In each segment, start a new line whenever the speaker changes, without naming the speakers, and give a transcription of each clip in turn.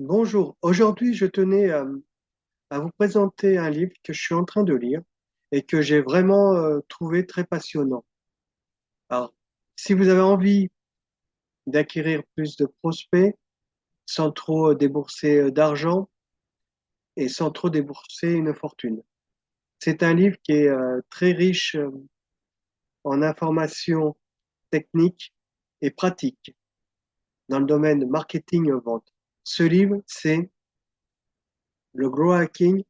Bonjour, aujourd'hui je tenais à vous présenter un livre que je suis en train de lire et que j'ai vraiment trouvé très passionnant. Alors, si vous avez envie d'acquérir plus de prospects sans trop débourser d'argent et sans trop débourser une fortune, c'est un livre qui est très riche en informations techniques et pratiques dans le domaine marketing-vente. Ce livre, c'est le Grow Hacking,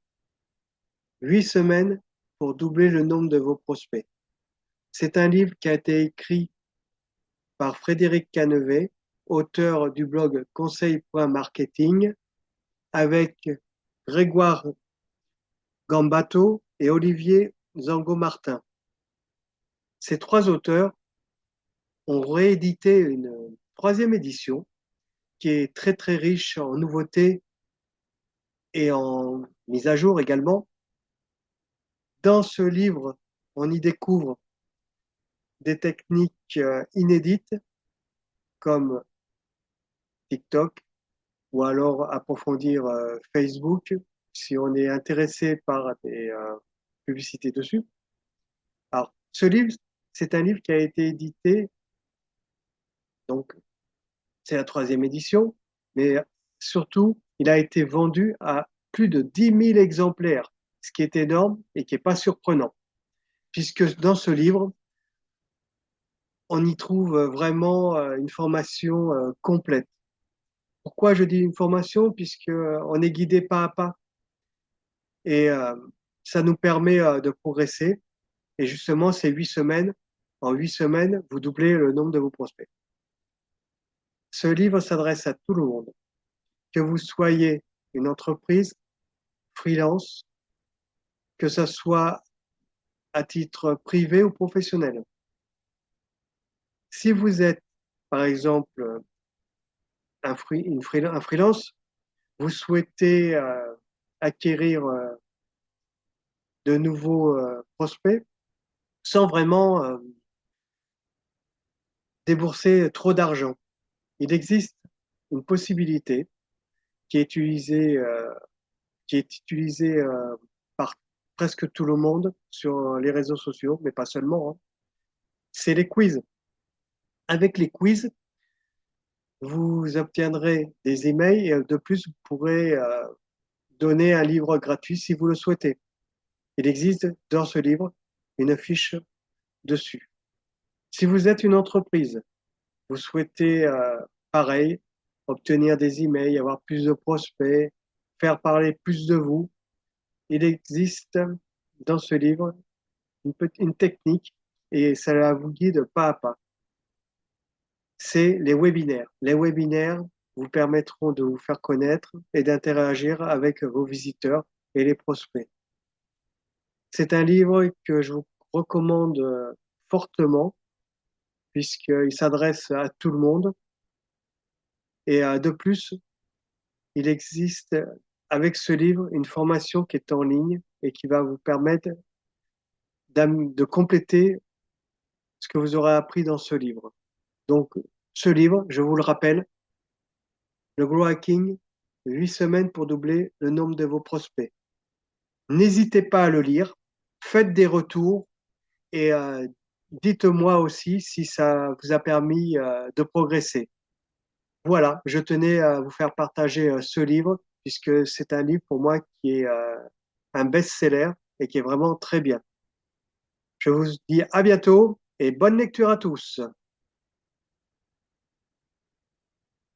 8 semaines pour doubler le nombre de vos prospects. C'est un livre qui a été écrit par Frédéric Canevet, auteur du blog conseil.marketing, avec Grégoire Gambato et Olivier Zango-Martin. Ces trois auteurs ont réédité une troisième édition qui est très très riche en nouveautés et en mise à jour également. Dans ce livre, on y découvre des techniques inédites comme TikTok, ou alors approfondir Facebook si on est intéressé par des publicités dessus. Alors, ce livre, c'est un livre qui a été édité, donc c'est la troisième édition, mais surtout, il a été vendu à plus de 10 000 exemplaires, ce qui est énorme et qui n'est pas surprenant, puisque dans ce livre, on y trouve vraiment une formation complète. Pourquoi je dis une formation? Puisque on est guidé pas à pas et ça nous permet de progresser. Et justement, ces 8 semaines, en 8 semaines, vous doublez le nombre de vos prospects. Ce livre s'adresse à tout le monde, que vous soyez une entreprise, freelance, que ce soit à titre privé ou professionnel. Si vous êtes, par exemple, un freelance, vous souhaitez acquérir de nouveaux prospects sans vraiment débourser trop d'argent. Il existe une possibilité qui est utilisée, par presque tout le monde sur les réseaux sociaux, mais pas seulement, hein. C'est les quiz. Avec les quiz, vous obtiendrez des emails et de plus, vous pourrez donner un livre gratuit si vous le souhaitez. Il existe dans ce livre une fiche dessus. Si vous êtes une entreprise, vous souhaitez, pareil, obtenir des emails, avoir plus de prospects, faire parler plus de vous, il existe dans ce livre une technique et ça vous guide pas à pas. C'est les webinaires. Les webinaires vous permettront de vous faire connaître et d'interagir avec vos visiteurs et les prospects. C'est un livre que je vous recommande fortement puisqu'il s'adresse à tout le monde et de plus, il existe avec ce livre une formation qui est en ligne et qui va vous permettre de compléter ce que vous aurez appris dans ce livre. Donc, ce livre, je vous le rappelle, le Grow Hacking, 8 semaines pour doubler le nombre de vos prospects. N'hésitez pas à le lire, faites des retours et dites-moi aussi si ça vous a permis de progresser. Voilà, je tenais à vous faire partager ce livre puisque c'est un livre pour moi qui est un best-seller et qui est vraiment très bien. Je vous dis à bientôt et bonne lecture à tous.